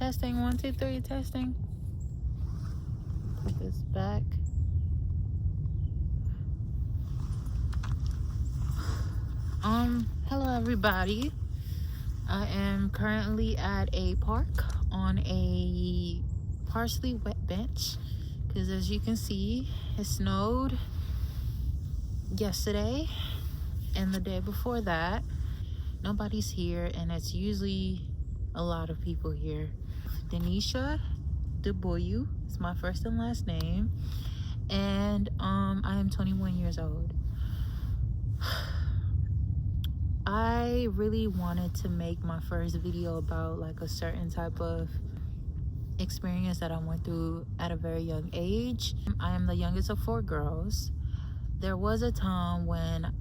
Testing, 1, 2, 3, testing. Put this back. Hello everybody. I am currently at a park on a partially wet bench because, as you can see, it snowed yesterday and the day before that. Nobody's here, and it's usually a lot of people here. Denisha Deboyu is my first and last name, and I am 21 years old. I really wanted to make my first video about like a certain type of experience that I went through at a very young age. I am the youngest of 4 girls. There was a time when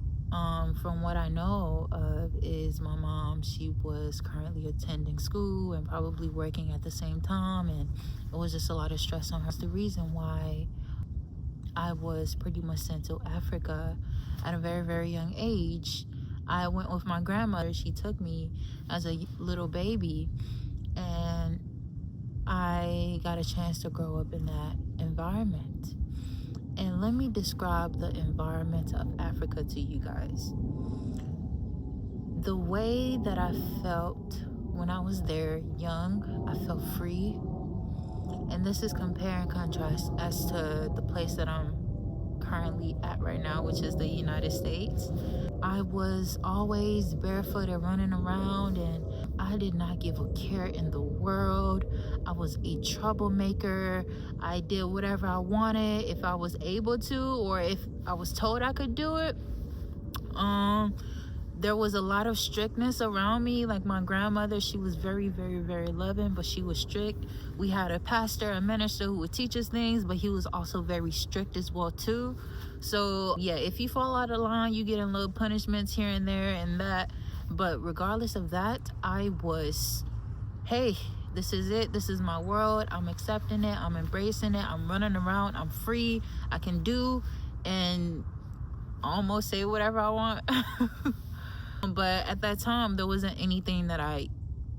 from what I know of is my mom, she was currently attending school and probably working at the same time, and it was just a lot of stress on her. That's the reason why I was pretty much sent to Africa at a very, very young age. I went with my grandmother. She took me as a little baby, and I got a chance to grow up in that environment. And let me describe the environment of Africa to you guys. The way that I felt when I was there young, I felt free. And this is compare and contrast as to the place that I'm currently at right now, which is the United States. I was always barefoot and running around, and I did not give a care in the world. I was a troublemaker. I did whatever I wanted if I was able to, or if I was told I could do it. There was a lot of strictness around me. Like my grandmother, she was very, very, very loving, but she was strict. We had a pastor, a minister who would teach us things, but he was also very strict as well too. So yeah, if you fall out of line, you get in little punishments here and there and that. But regardless of that, I was, hey, this is it. This is my world. I'm accepting it. I'm embracing it. I'm running around. I'm free. I can do and almost say whatever I want. But at that time, there wasn't anything that I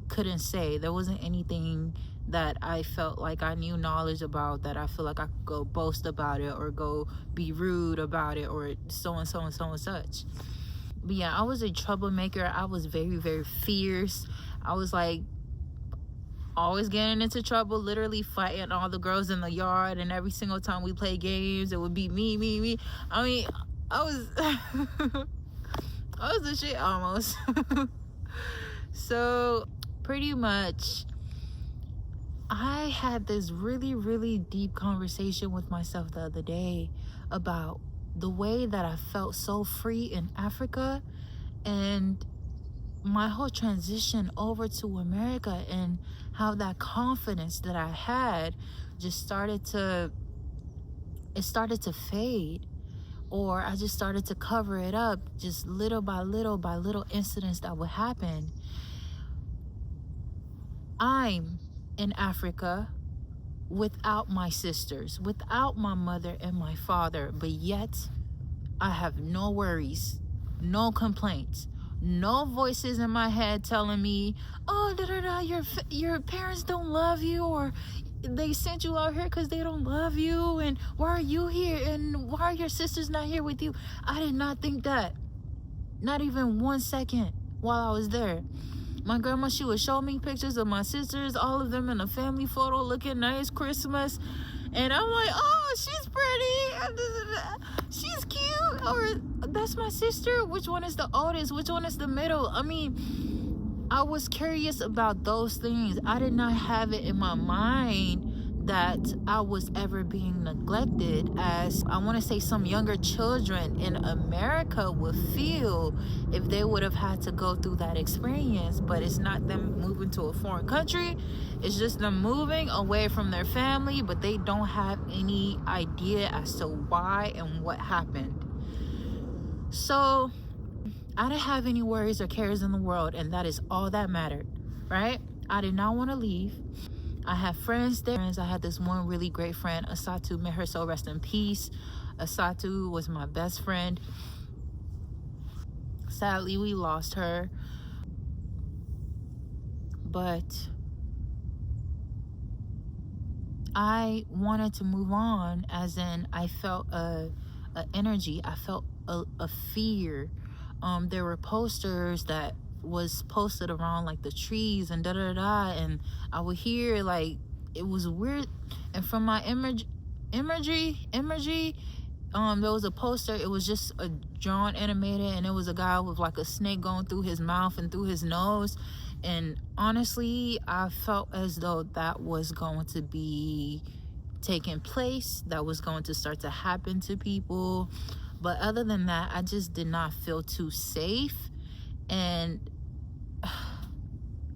couldn't say. There wasn't anything that I felt like I knew knowledge about that I feel like I could go boast about it or go be rude about it or so and so and so and such. But yeah, I was a troublemaker. I was very, very fierce. I was like always getting into trouble, literally fighting all the girls in the yard, and every single time we play games, it would be me. I mean, I was I was the shit almost. So pretty much I had this really, really deep conversation with myself the other day about the way that I felt so free in Africa and my whole transition over to America, and how that confidence that I had just started to fade, or I just started to cover it up just little by little incidents that would happen. I'm in Africa without my sisters, without my mother and my father, but yet I have no worries, no complaints, no voices in my head telling me, oh, your parents don't love you, or they sent you out here because they don't love you, and why are you here, and why are your sisters not here with you? I did not think that, not even 1 second while I was there. My grandma, she would show me pictures of my sisters, all of them in a family photo looking nice, Christmas, and I'm like, oh, she's pretty, she's cute, or that's my sister. Which one is the oldest? Which one is the middle? I mean, I was curious about those things. I did not have it in my mind that I was ever being neglected, as I want to say some younger children in America would feel if they would have had to go through that experience. But it's not them moving to a foreign country, it's just them moving away from their family, but they don't have any idea as to why and what happened. So I didn't have any worries or cares in the world, and that is all that mattered, right? I did not want to leave. I have friends there. I had this one really great friend, Asatu, may her soul rest in peace. Asatu was my best friend. Sadly, we lost her. But I wanted to move on, as in I felt a energy. I felt a fear. There were posters that was posted around like the trees and da da da, and I would hear like it was weird. And from my imagery, there was a poster. It was just a drawn animated, and it was a guy with like a snake going through his mouth and through his nose. And honestly, I felt as though that was going to be taking place, that was going to start to happen to people. But other than that, I just did not feel too safe. And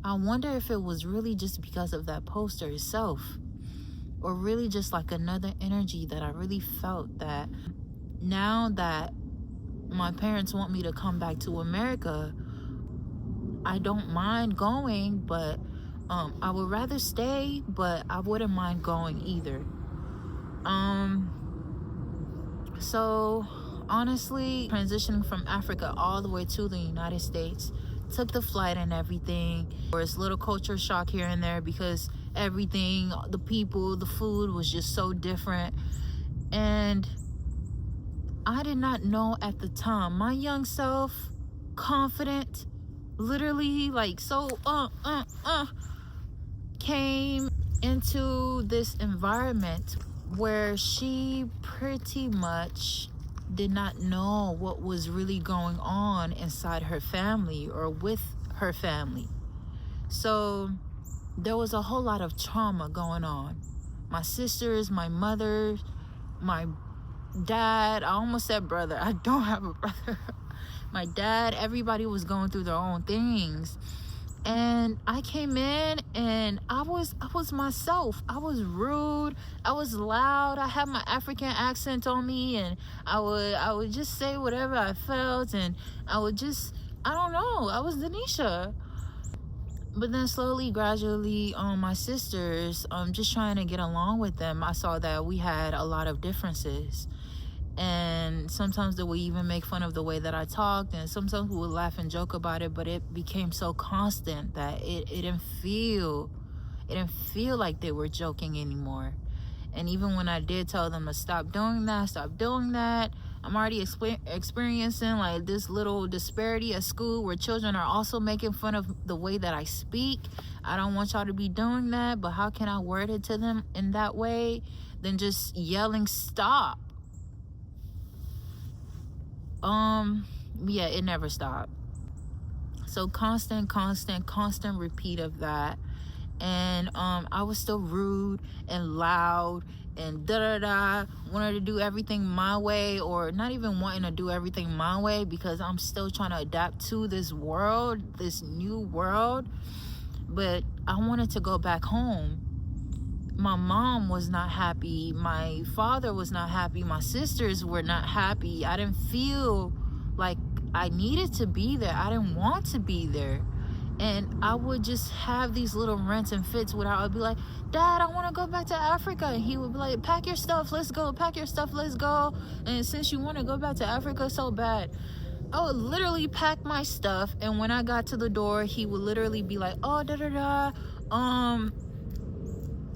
I wonder if it was really just because of that poster itself, or really just like another energy that I really felt that now that my parents want me to come back to America, I don't mind going, but I would rather stay, but I wouldn't mind going either. So honestly, transitioning from Africa all the way to the United States, took the flight and everything. There was little culture shock here and there because everything, the people, the food was just so different. And I did not know at the time. My young self, confident, literally like so came into this environment where she pretty much did not know what was really going on inside her family or with her family. So there was a whole lot of trauma going on. My sisters, my mother, my dad, I almost said brother. I don't have a brother. My dad, everybody was going through their own things. And I came in and I was myself. I was rude. I was loud. I had my African accent on me, and I would just say whatever I felt, and I don't know. I was Denisha. But then slowly, gradually, my sisters, just trying to get along with them, I saw that we had a lot of differences. And sometimes they would even make fun of the way that I talked, and sometimes we would laugh and joke about it, but it became so constant that it didn't feel like they were joking anymore. And even when I did tell them to stop doing that, I'm already experiencing like this little disparity at school where children are also making fun of the way that I speak. I don't want y'all to be doing that, but how can I word it to them in that way than just yelling stop? Yeah, it never stopped. So constant repeat of that. And I was still rude and loud and wanted to do everything my way, or not even wanting to do everything my way because I'm still trying to adapt to this world, this new world. But I wanted to go back home. My mom was not happy. My father was not happy. My sisters were not happy. I didn't feel like I needed to be there. I didn't want to be there. And I would just have these little rants and fits where I would be like, Dad, I want to go back to Africa. And he would be like, pack your stuff, let's go. Pack your stuff, let's go. And since you want to go back to Africa so bad, I would literally pack my stuff. And when I got to the door, he would literally be like, oh,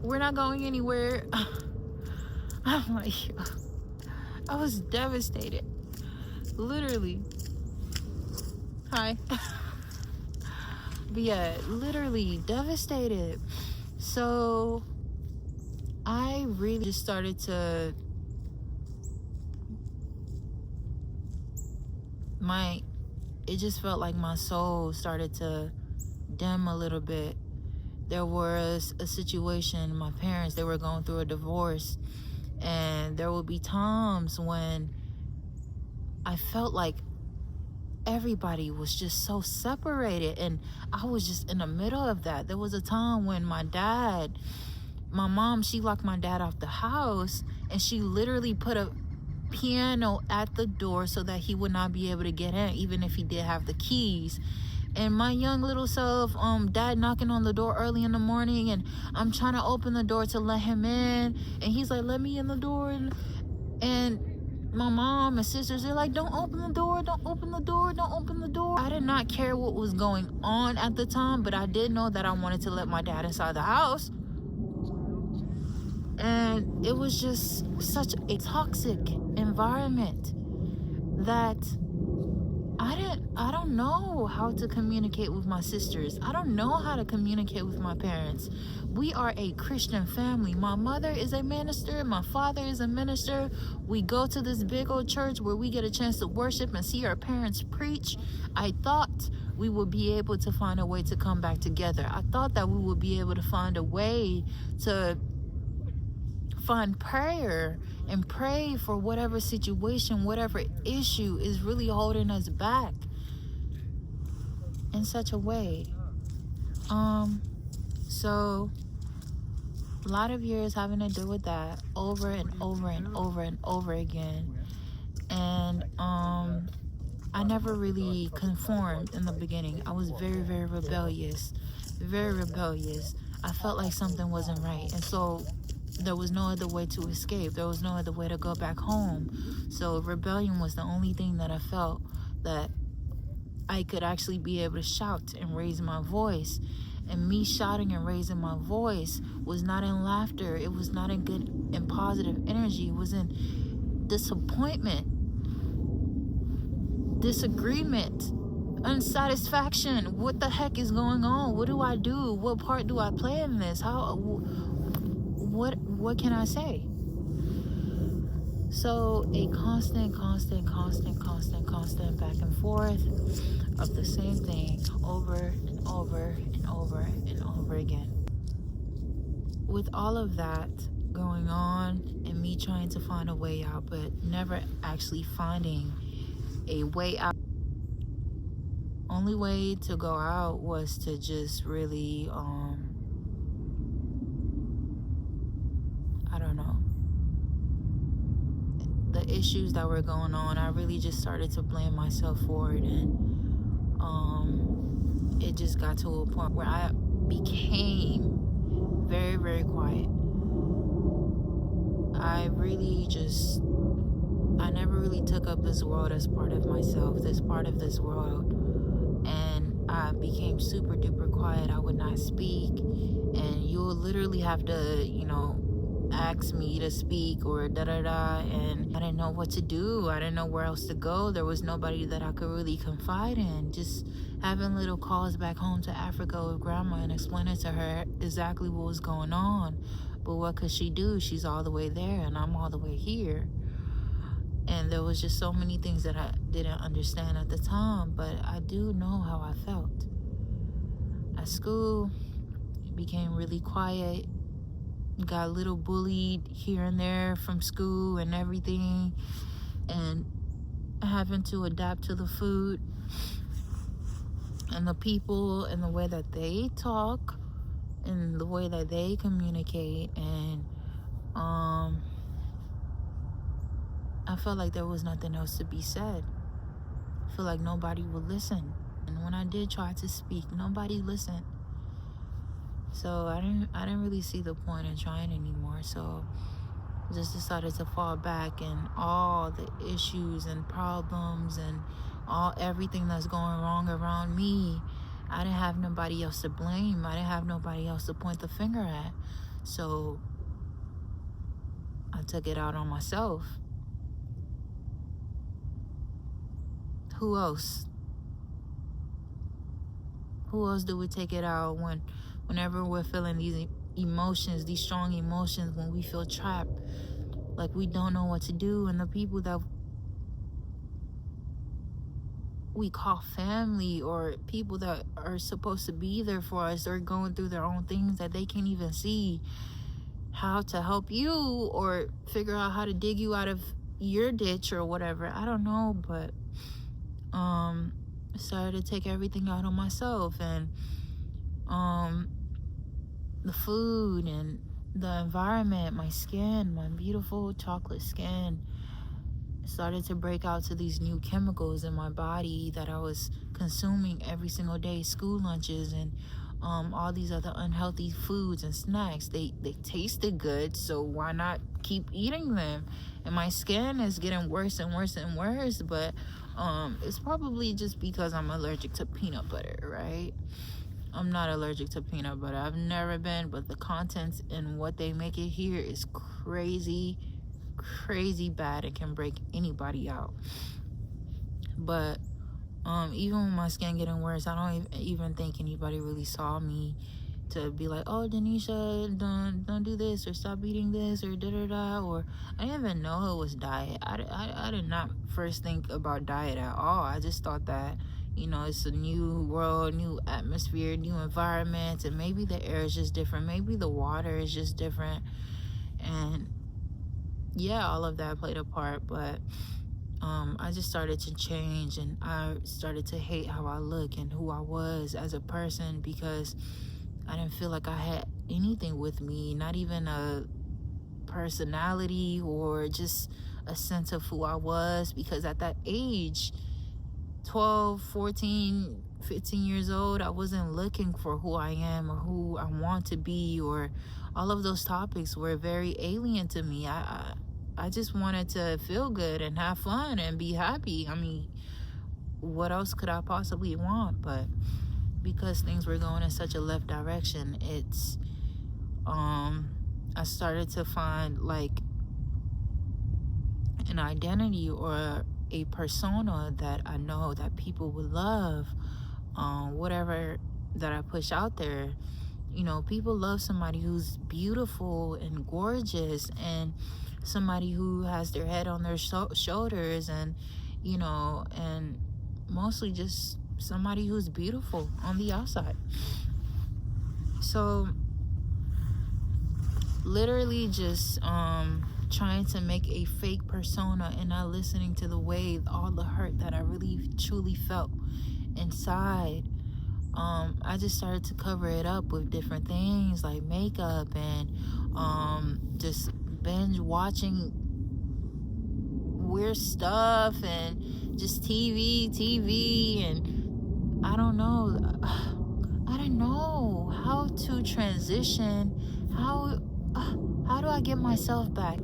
we're not going anywhere. I'm like, I was devastated. Literally. Hi. But yeah, literally devastated. So I really just started to it just felt like my soul started to dim a little bit. There was a situation, my parents, they were going through a divorce, and there would be times when I felt like everybody was just so separated, and I was just in the middle of that. There was a time when my mom, she locked my dad out the house, and she literally put a piano at the door so that he would not be able to get in, even if he did have the keys. And my young little self, dad knocking on the door early in the morning, and I'm trying to open the door to let him in, and he's like, let me in the door. And my mom and sisters, they're like, don't open the door, don't open the door, don't open the door. I did not care what was going on at the time, but I did know that I wanted to let my dad inside the house. And it was just such a toxic environment that I don't know how to communicate with my sisters. I don't know how to communicate with my parents. We are a Christian family. My mother is a minister. My father is a minister. We go to this big old church where we get a chance to worship and see our parents preach. I thought we would be able to find a way to come back together. I thought that we would be able to find a way to find prayer and pray for whatever situation, whatever issue is really holding us back in such a way. So a lot of years having to deal with that over and over and over and over again. And I never really conformed in the beginning. I was very, very rebellious. Very rebellious. I felt like something wasn't right. And so there was no other way to escape. There was no other way to go back home. So rebellion was the only thing that I felt that I could actually be able to shout and raise my voice. And me shouting and raising my voice was not in laughter. It was not in good and positive energy. It was in disappointment, disagreement, unsatisfaction. What the heck is going on? What do I do? What part do I play in this? What can I say? So a constant back and forth of the same thing over and over and over and over again. With all of that going on and me trying to find a way out, but never actually finding a way out. Only way to go out was to just really, I don't know. The issues that were going on, I really just started to blame myself for it, and it just got to a point where I became very, very quiet. I never really took up this world as part of myself, this part of this world, and I became super duper quiet. I would not speak, and you'll literally have to, ask me to speak or da-da-da, and I didn't know what to do. I didn't know where else to go. There was nobody that I could really confide in. Just having little calls back home to Africa with grandma and explaining to her exactly what was going on. But what could she do? She's all the way there and I'm all the way here. And there was just so many things that I didn't understand at the time, but I do know how I felt. At school, it became really quiet. Got a little bullied here and there from school and everything, and having to adapt to the food and the people and the way that they talk and the way that they communicate. And I felt like there was nothing else to be said. I feel like nobody would listen, and when I did try to speak, nobody listened. So I didn't really see the point in trying anymore. So I just decided to fall back, and all the issues and problems and everything that's going wrong around me, I didn't have nobody else to blame. I didn't have nobody else to point the finger at. So I took it out on myself. Who else? Who else do we take it out whenever we're feeling these emotions, these strong emotions, when we feel trapped, like we don't know what to do? And the people that we call family, or people that are supposed to be there for us, are going through their own things that they can't even see how to help you or figure out how to dig you out of your ditch or whatever. I don't know, but I started to take everything out on myself, and the food and the environment, my skin, my beautiful chocolate skin, started to break out to these new chemicals in my body that I was consuming every single day. School lunches and all these other unhealthy foods and snacks. They tasted good, so why not keep eating them? And my skin is getting worse and worse and worse, but it's probably just because I'm allergic to peanut butter, right? I'm not allergic to peanut butter. I've never been, but the contents and what they make it here is crazy, crazy bad. It can break anybody out. But even with my skin getting worse, I don't even think anybody really saw me to be like, oh, Denisha, don't do this, or stop eating this, or da-da-da, or I didn't even know it was diet. I did not first think about diet at all. I just thought that, it's a new world, new atmosphere, new environment, and maybe the air is just different. Maybe the water is just different. And yeah, all of that played a part, but I just started to change, and I started to hate how I look and who I was as a person, because I didn't feel like I had anything with me, not even a personality or just a sense of who I was, because at that age, 12, 14, 15 years old, I wasn't looking for who I am or who I want to be, or all of those topics were very alien to me. I just wanted to feel good and have fun and be happy. I mean, what else could I possibly want? But because things were going in such a left direction, I started to find like an identity or a persona that I know that people would love. Whatever that I push out there, people love somebody who's beautiful and gorgeous, and somebody who has their head on their shoulders, and and mostly just somebody who's beautiful on the outside. So literally just trying to make a fake persona and not listening to the way all the hurt that I really truly felt inside. I just started to cover it up with different things like makeup and just binge watching weird stuff and just TV, and I don't know. I don't know how to transition. How do I get myself back?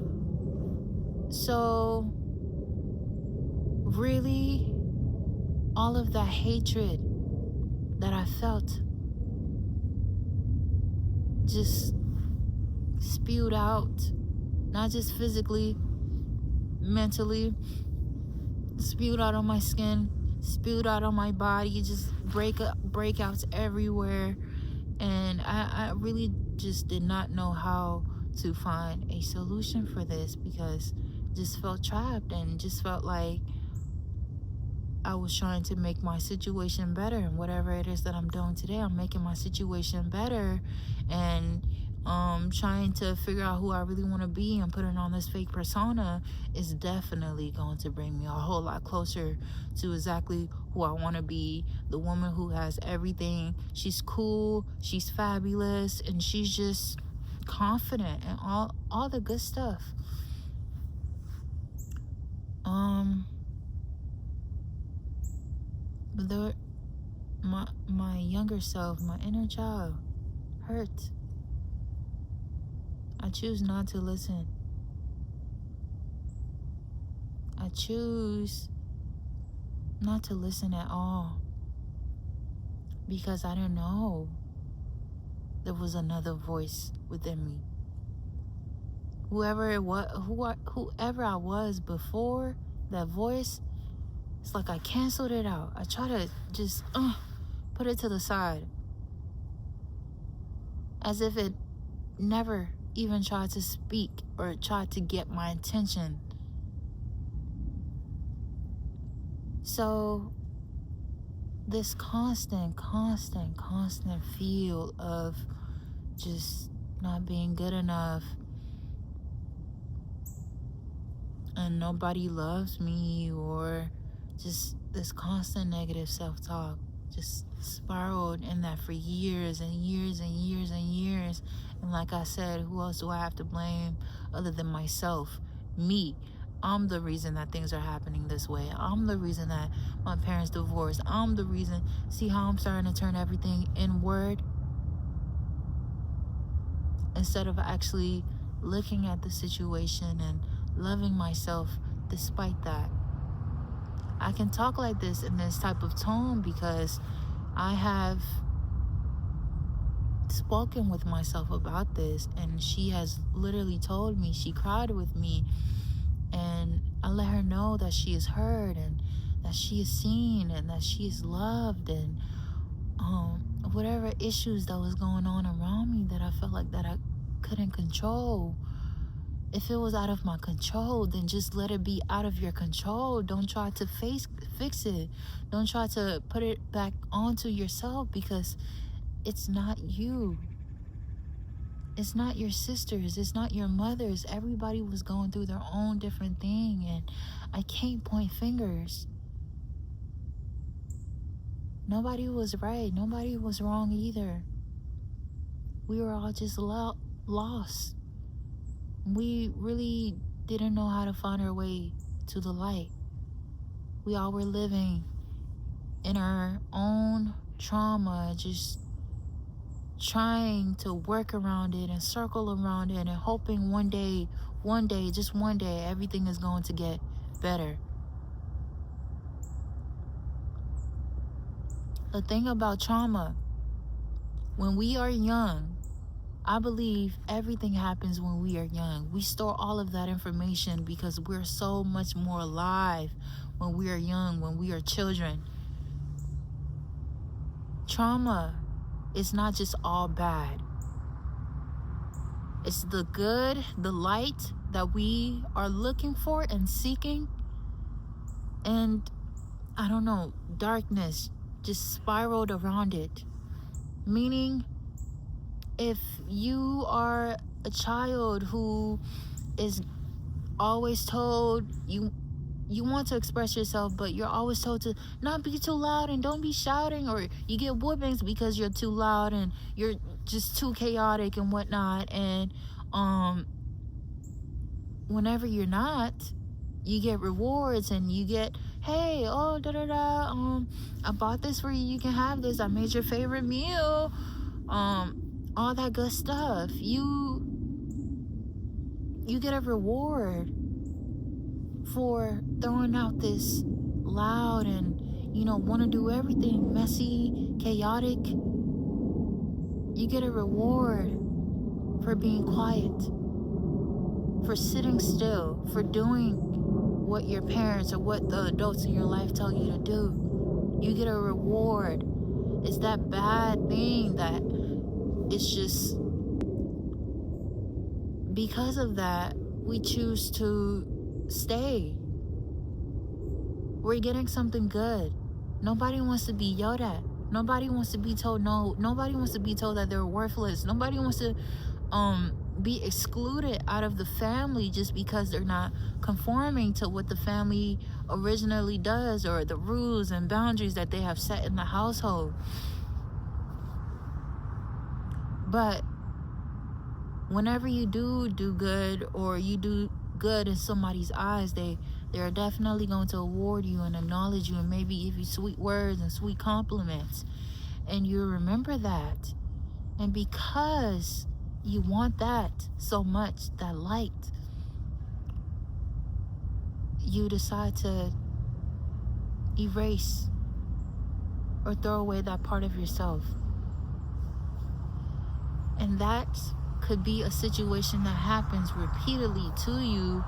So really, all of that hatred that I felt just spewed out, not just physically, mentally, spewed out on my skin, spewed out on my body, just breakouts everywhere. And I really just did not know how to find a solution for this, because I just felt trapped and just felt like I was trying to make my situation better, and whatever it is that I'm doing today, I'm making my situation better, and trying to figure out who I really want to be and putting on this fake persona is definitely going to bring me a whole lot closer to exactly who I want to be, the woman who has everything. She's cool, she's fabulous, and she's just confident and all the good stuff. But my younger self, my inner child, hurt. I choose not to listen. I choose not to listen at all, because I didn't know there was another voice within me. Whoever I was before that voice, it's like I canceled it out. I try to just put it to the side, as if it never even tried to speak or tried to get my attention. So this constant feel of just not being good enough, and nobody loves me, or just this constant negative self-talk just spiraled in that for years and years and years and years. And like I said, who else do I have to blame other than myself? Me. I'm the reason that things are happening this way. I'm the reason that my parents divorced. I'm the reason. See how I'm starting to turn everything inward instead of actually looking at the situation and loving myself despite that. I can talk like this in this type of tone because I have spoken with myself about this, and she has literally told me, she cried with me, and I let her know that she is heard and that she is seen and that she is loved, and whatever issues that was going on around me that I felt like that I couldn't control. If it was out of my control, then just let it be out of your control. Don't try to fix it. Don't try to put it back onto yourself, because it's not you. It's not your sisters. It's not your mothers. Everybody was going through their own different thing, and I can't point fingers. Nobody was right. Nobody was wrong either. We were all just lost. We really didn't know how to find our way to the light. We all were living in our own trauma, just trying to work around it and circle around it and hoping one day, just one day, everything is going to get better. The thing about trauma, when we are young, I believe everything happens when we are young. We store all of that information because we're so much more alive when we are young, when we are children. Trauma is not just all bad. It's the good, the light that we are looking for and seeking. And I don't know, darkness just spiraled around it. Meaning, if you are a child who is always told you want to express yourself, but you're always told to not be too loud and don't be shouting, or you get whoopings because you're too loud and you're just too chaotic and whatnot, and whenever you're not, you get rewards and you get, hey, oh, I bought this for you, you can have this, I made your favorite meal, all that good stuff. You get a reward for throwing out this loud and, want to do everything messy, chaotic. You get a reward for being quiet, for sitting still, for doing what your parents or what the adults in your life tell you to do. You get a reward. It's that bad thing that it's just because of that we choose to stay. We're getting something good. Nobody wants to be yelled at. Nobody wants to be told no. Nobody wants to be told that they're worthless. Nobody wants to be excluded out of the family just because they're not conforming to what the family originally does, or the rules and boundaries that they have set in the household. But whenever you do good, or you do good in somebody's eyes, they're definitely going to award you and acknowledge you and maybe give you sweet words and sweet compliments, and you remember that. And because you want that so much, that light, you decide to erase or throw away that part of yourself. And that could be a situation that happens repeatedly to you.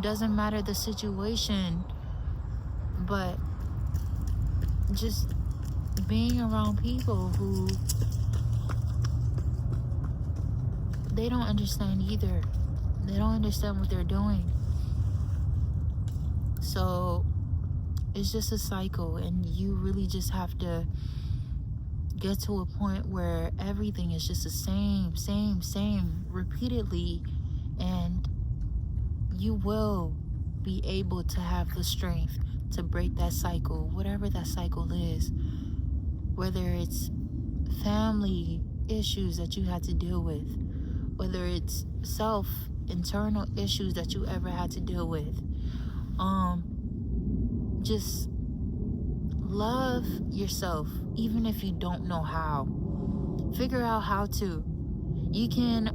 Doesn't matter the situation, but just being around people who they don't understand either. They don't understand what they're doing. So it's just a cycle, and you really just have to get to a point where everything is just the same repeatedly, and you will be able to have the strength to break that cycle, whatever that cycle is, whether it's family issues that you had to deal with, whether it's internal issues that you ever had to deal with. Just love yourself, even if you don't know how. Figure out how to. You can,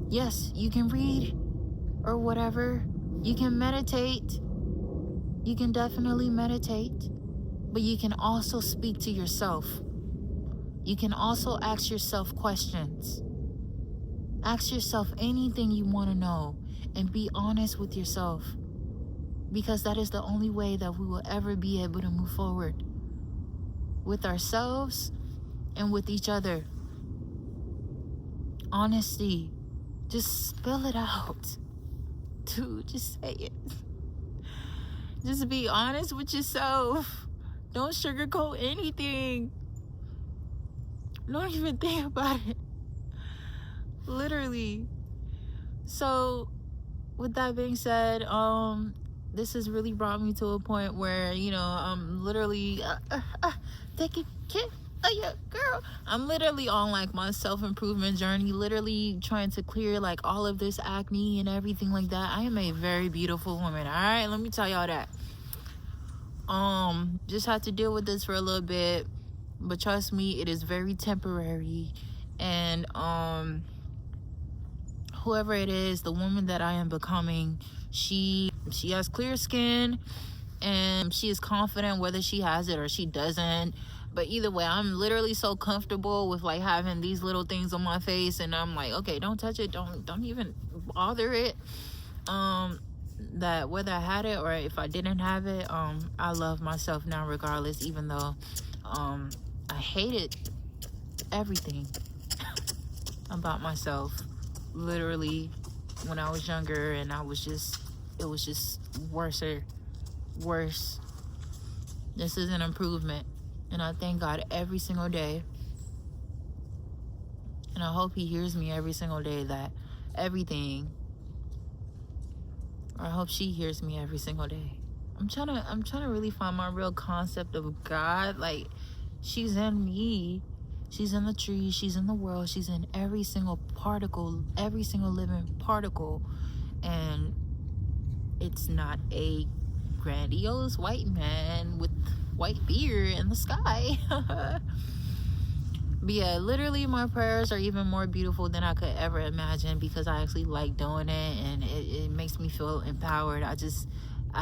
yes, you can read or whatever. You can meditate. You can definitely meditate. But you can also speak to yourself. You can also ask yourself questions. Ask yourself anything you want to know and be honest with yourself, because that is the only way that we will ever be able to move forward with ourselves and with each other. Honesty. Just spill it out. Dude, just say it. Just be honest with yourself. Don't sugarcoat anything. Don't even think about it. Literally. So, with that being said, this has really brought me to a point where, I'm literally taking care of your girl. I'm literally on like my self-improvement journey, literally trying to clear like all of this acne and everything like that. I am a very beautiful woman, all right? Let me tell y'all that. Just had to deal with this for a little bit, but trust me, it is very temporary. And whoever it is, the woman that I am becoming, she has clear skin and she is confident whether she has it or she doesn't. But either way, I'm literally so comfortable with like having these little things on my face, and I'm like, okay, don't touch it, don't even bother it. That whether I had it or if I didn't have it, I love myself now regardless, even though I hated everything about myself literally when I was younger, and it was just worse. This is an improvement, and I thank God every single day, and I hope he hears me every single day that everything, or I hope she hears me every single day. I'm trying to really find my real concept of God. Like, she's in me, she's in the trees, she's in the world, she's in every single particle, every single living particle. And it's not a grandiose white man with white beard in the sky. But yeah, literally my prayers are even more beautiful than I could ever imagine, because I actually like doing it, and it makes me feel empowered. I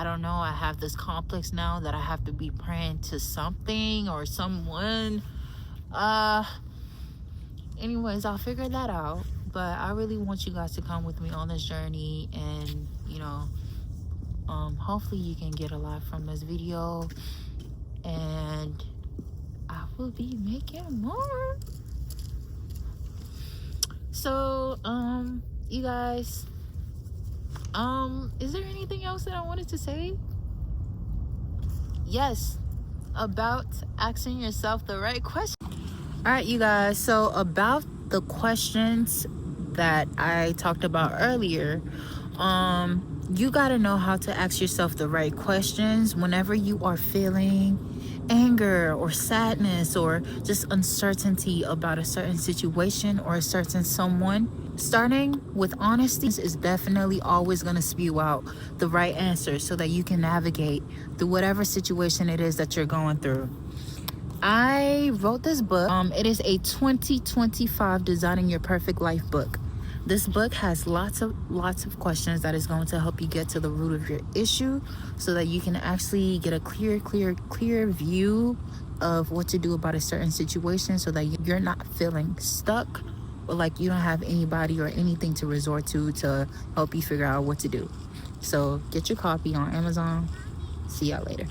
don't know, I have this complex now that I have to be praying to something or someone. Anyways, I'll figure that out. But I really want you guys to come with me on this journey, and hopefully you can get a lot from this video, and I will be making more. So you guys, is there anything else that I wanted to say? Yes, about asking yourself the right question. All right, you guys, so about the questions that I talked about earlier, you got to know how to ask yourself the right questions whenever you are feeling anger or sadness or just uncertainty about a certain situation or a certain someone. Starting with honesty is definitely always going to spew out the right answer so that you can navigate through whatever situation it is that you're going through. I wrote this book. It is a 2025 Designing Your Perfect Life book. This book has lots of questions that is going to help you get to the root of your issue, so that you can actually get a clear view of what to do about a certain situation, so that you're not feeling stuck or like you don't have anybody or anything to resort to help you figure out what to do. So get your copy on Amazon. See y'all later.